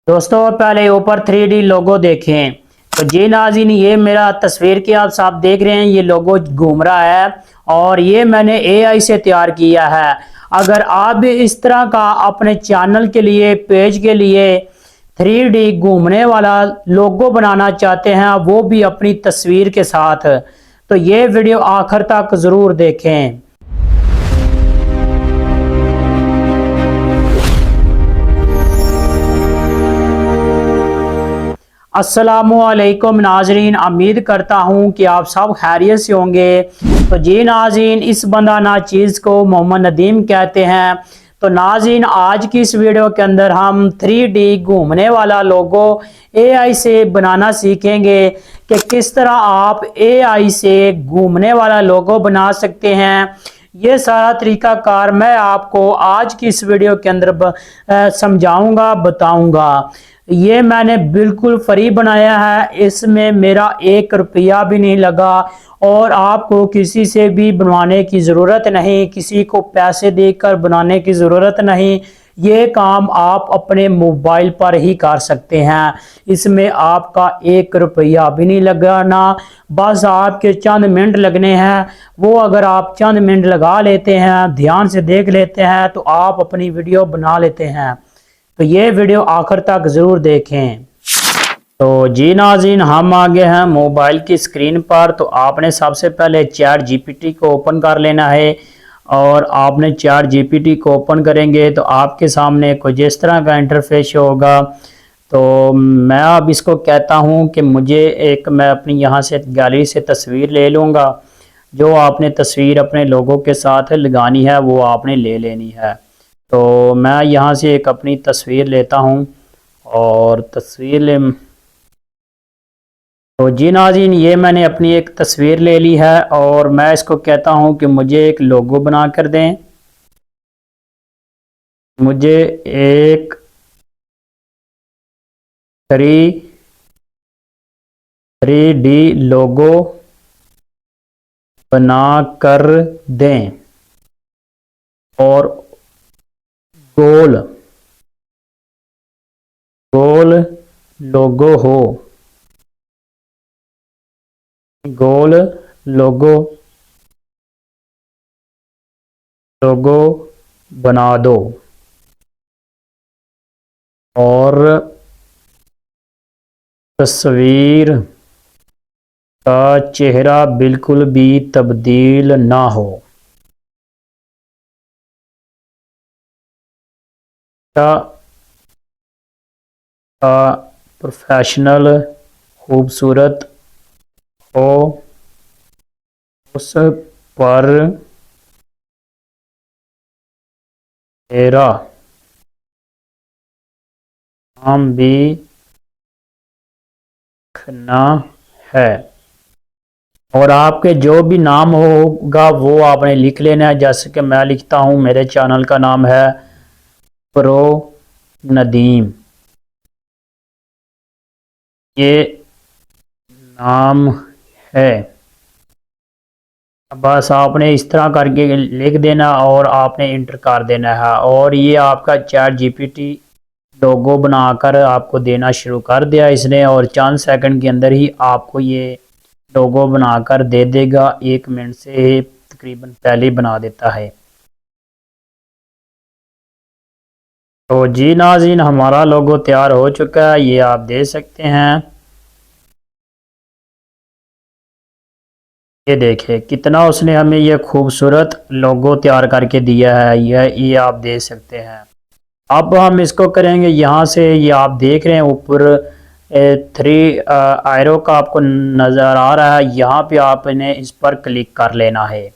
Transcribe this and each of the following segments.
दोस्तों पहले ऊपर 3D लोगो देखें। तो जी नाज़रीन, ये मेरा तस्वीर की आप साथ देख रहे हैं, ये लोगो घूम रहा है और ये मैंने एआई से तैयार किया है। अगर आप भी इस तरह का अपने चैनल के लिए, पेज के लिए 3D घूमने वाला लोगो बनाना चाहते हैं, वो भी अपनी तस्वीर के साथ, तो ये वीडियो आखिर तक ज़रूर देखें। अस्सलामुअलैकुम नाजरीन, उम्मीद करता हूँ कि आप सब खैरियत से होंगे। तो जी नाजरीन, इस बंदा ना चीज़ को मोहम्मद नदीम कहते हैं। तो नाजरीन, आज की इस वीडियो के अंदर हम 3D घूमने वाला लोगो एआई से बनाना सीखेंगे कि किस तरह आप एआई से घूमने वाला लोगो बना सकते हैं। ये सारा तरीकाकार मैं आपको आज की इस वीडियो के अंदर समझाऊंगा, बताऊंगा। ये मैंने बिल्कुल फ्री बनाया है, इसमें मेरा 1 रुपया भी नहीं लगा और आपको किसी से भी बनवाने की ज़रूरत नहीं, किसी को पैसे देकर बनाने की ज़रूरत नहीं। ये काम आप अपने मोबाइल पर ही कर सकते हैं। इसमें आपका 1 रुपया भी नहीं लगाना, बस आपके चंद मिनट लगने हैं। वो अगर आप चंद मिनट लगा लेते हैं, ध्यान से देख लेते हैं, तो आप अपनी वीडियो बना लेते हैं। तो ये वीडियो आखिर तक ज़रूर देखें। तो जी नाज़रीन, हम आ गए हैं मोबाइल की स्क्रीन पर। तो आपने सबसे पहले चैट जीपीटी को ओपन कर लेना है और आपने चैट जीपीटी को ओपन करेंगे तो आपके सामने कुछ इस तरह का इंटरफेस होगा। तो मैं अब इसको कहता हूँ कि मैं अपनी यहाँ से गैलरी से तस्वीर ले लूँगा। जो आपने तस्वीर अपने लोगों के साथ लगानी है वो आपने ले लेनी है। तो मैं यहाँ से एक अपनी तस्वीर लेता हूँ और तो जी नाज़रीन, ये मैंने अपनी एक तस्वीर ले ली है और मैं इसको कहता हूँ कि मुझे एक लोगो बना कर दें। मुझे एक थ्री थ्री डी लोगो बना कर दें और गोल गोल लोगो हो, गोल लोगो लोगो बना दो और तस्वीर का चेहरा बिल्कुल भी तब्दील ना हो। का प्रोफेशनल खूबसूरत हो, उस पर तेरा नाम भी लिखना है और आपके जो भी नाम होगा वो आपने लिख लेना है। जैसे कि मैं लिखता हूँ, मेरे चैनल का नाम है प्रो नदीम, ये नाम है। बस आपने इस तरह करके लिख देना और आपने इंटर कर देना है और ये आपका चैट जीपीटी लोगो बनाकर आपको देना शुरू कर दिया इसने और चंद सेकंड के अंदर ही आपको ये लोगो बनाकर दे देगा। 1 मिनट से तकरीबन पहले बना देता है। तो जी नाज़रीन, हमारा लोगो तैयार हो चुका है, ये आप देख सकते हैं। ये देखिए कितना उसने हमें ये खूबसूरत लोगो तैयार करके दिया है। ये आप देख सकते हैं। अब हम इसको करेंगे यहाँ से, ये आप देख रहे हैं ऊपर 3 आयरो का आपको नज़र आ रहा है, यहाँ पे आपने इस पर क्लिक कर लेना है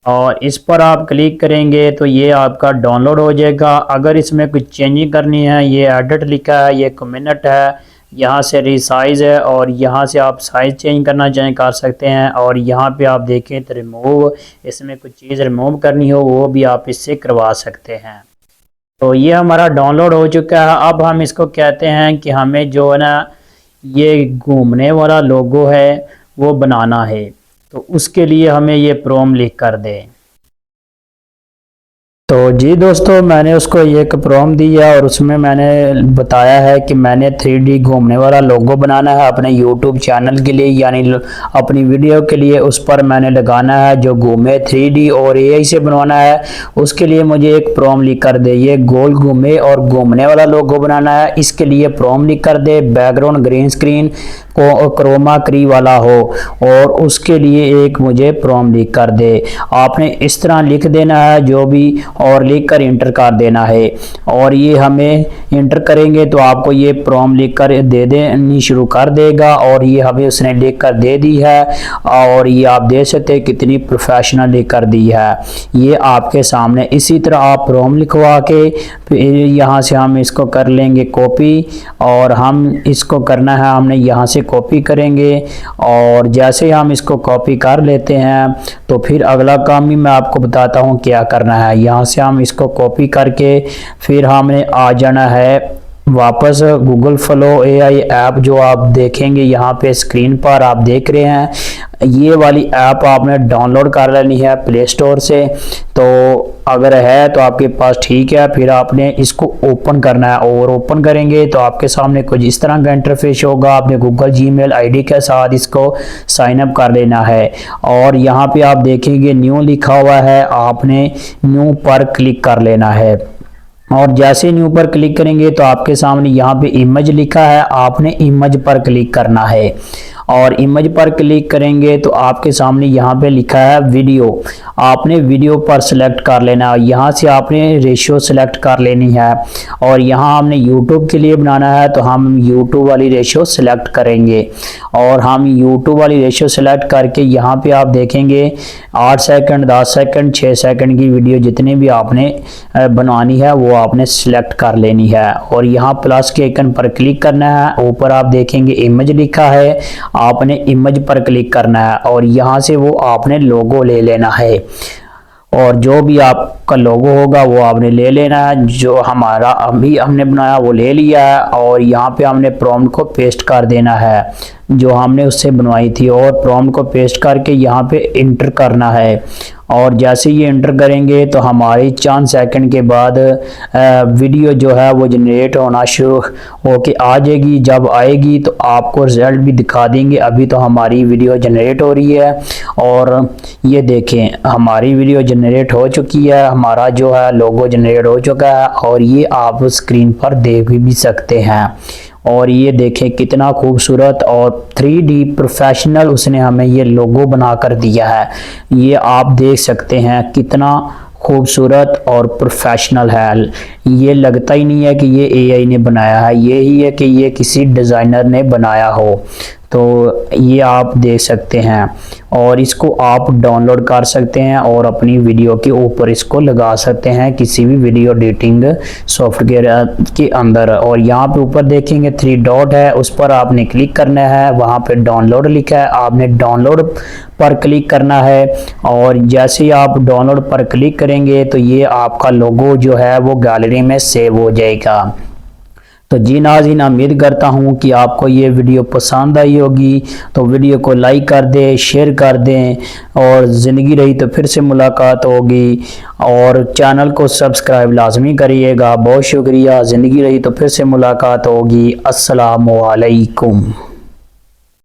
और इस पर आप क्लिक करेंगे तो ये आपका डाउनलोड हो जाएगा। अगर इसमें कुछ चेंजिंग करनी है, ये एडिट लिखा है, ये कम्युनिट है, यहाँ से रिसाइज है और यहाँ से आप साइज़ चेंज करना चाहें कर सकते हैं और यहाँ पे आप देखें तो रिमूव, इसमें कुछ चीज़ रिमूव करनी हो वो भी आप इससे करवा सकते हैं। तो ये हमारा डाउनलोड हो चुका है। अब हम इसको कहते हैं कि हमें जो है ना ये घूमने वाला लोगो है वो बनाना है, तो उसके लिए हमें ये प्रॉम्प्ट लिख कर दें। तो जी दोस्तों, मैंने उसको एक प्रॉम्प्ट दिया और उसमें मैंने बताया है कि मैंने 3D घूमने वाला लोगो बनाना है अपने YouTube चैनल के लिए, यानी अपनी वीडियो के लिए। उस पर मैंने लगाना है जो घूमे 3D और AI से बनवाना है। उसके लिए मुझे एक प्रॉम्प्ट लिख कर दे, ये गोल घूमे और घूमने वाला लोगो बनाना है। इसके लिए प्रॉम्प्ट लिख कर दे बैकग्राउंड ग्रीन स्क्रीन को क्रोमा की वाला हो, और उसके लिए एक मुझे प्रॉम्प्ट लिख कर दे। आपने इस तरह लिख देना है जो भी, और लिख कर इंटर कर देना है। और ये हमें इंटर करेंगे तो आपको ये प्रॉम्प्ट लिख कर दे देनी शुरू कर देगा, और ये हमें उसने लिख कर दे दी है। और ये आप देख सकते हैं कितनी प्रोफेशनल लिख कर दी है ये आपके सामने। इसी तरह आप प्रॉम्प्ट लिखवा के फिर यहाँ से हम इसको कर लेंगे कॉपी, और हम इसको करना है, हमने यहाँ से कॉपी करेंगे। और जैसे ही हम इसको कॉपी कर लेते हैं तो फिर अगला काम भी मैं आपको बताता हूँ क्या करना है। यहाँ से हम इसको कॉपी करके फिर हमने आ जाना है वापस गूगल फ्लो AI ऐप, जो आप देखेंगे यहाँ पे स्क्रीन पर आप देख रहे हैं। ये वाली ऐप आपने डाउनलोड कर लेनी है प्ले स्टोर से। तो अगर है तो आपके पास ठीक है, फिर आपने इसको ओपन करना है, और ओपन करेंगे तो आपके सामने कुछ इस तरह का इंटरफेस होगा। आपने गूगल Gmail ID के साथ इसको साइन अप कर लेना है, और यहाँ पे आप देखेंगे न्यू लिखा हुआ है, आपने न्यू पर क्लिक कर लेना है। और जैसे न्यू पर क्लिक करेंगे तो आपके सामने यहाँ पे इमेज लिखा है, आपने इमेज पर क्लिक करना है। और इमेज पर क्लिक करेंगे तो आपके सामने यहाँ पे लिखा है वीडियो, आपने वीडियो पर सिलेक्ट कर लेना है। यहाँ से आपने रेशियो सिलेक्ट कर लेनी है, और यहाँ हमने यूट्यूब के लिए बनाना है तो हम यूट्यूब वाली रेशियो सिलेक्ट करेंगे। और हम यूट्यूब वाली रेशियो सिलेक्ट करके यहाँ पे आप देखेंगे 8 सेकंड 10 सेकंड 6 सेकंड की वीडियो जितनी भी आपने बनवानी है वो आपने सिलेक्ट कर लेनी है। और यहाँ प्लस के आइकन पर क्लिक करना है, ऊपर आप देखेंगे इमेज लिखा है, आपने इमेज पर क्लिक करना है, और यहाँ से वो आपने लोगो ले लेना है। और जो भी आपका लोगो होगा वो आपने ले लेना है। जो हमारा अभी हमने बनाया वो ले लिया है, और यहाँ पे हमने प्रॉम्प्ट को पेस्ट कर देना है जो हमने उससे बनवाई थी, और प्रॉम्प्ट को पेस्ट करके यहाँ पे इंटर करना है। और जैसे ये इंटर करेंगे तो हमारी चंद सेकंड के बाद वीडियो जो है वो जनरेट होना शुरू होके आ जाएगी। जब आएगी तो आपको रिजल्ट भी दिखा देंगे। अभी तो हमारी वीडियो जनरेट हो रही है, और ये देखें हमारी वीडियो जनरेट हो चुकी है, हमारा जो है लोगो जनरेट हो चुका है, और ये आप स्क्रीन पर देख भी सकते हैं। और ये देखें कितना खूबसूरत और 3D प्रोफेशनल उसने हमें ये लोगो बना कर दिया है। ये आप देख सकते हैं कितना खूबसूरत और प्रोफेशनल है। ये लगता ही नहीं है कि ये AI ने बनाया है, ये ही है कि ये किसी डिज़ाइनर ने बनाया हो। तो ये आप देख सकते हैं, और इसको आप डाउनलोड कर सकते हैं और अपनी वीडियो के ऊपर इसको लगा सकते हैं किसी भी वीडियो एडिटिंग सॉफ्टवेयर के अंदर। और यहाँ पे ऊपर देखेंगे 3 डॉट है, उस पर आपने क्लिक करना है, वहाँ पे डाउनलोड लिखा है, आपने डाउनलोड पर क्लिक करना है। और जैसे ही आप डाउनलोड पर क्लिक करेंगे तो ये आपका लोगो जो है वो गैलरी में सेव हो जाएगा। तो जी नाज़रीन, उम्मीद करता हूँ कि आपको ये वीडियो पसंद आई होगी। तो वीडियो को लाइक कर दें, शेयर कर दें, और ज़िंदगी रही तो फिर से मुलाकात होगी। और चैनल को सब्सक्राइब लाजमी करिएगा। बहुत शुक्रिया। ज़िंदगी रही तो फिर से मुलाकात होगी। अस्सलामु अलैकुम।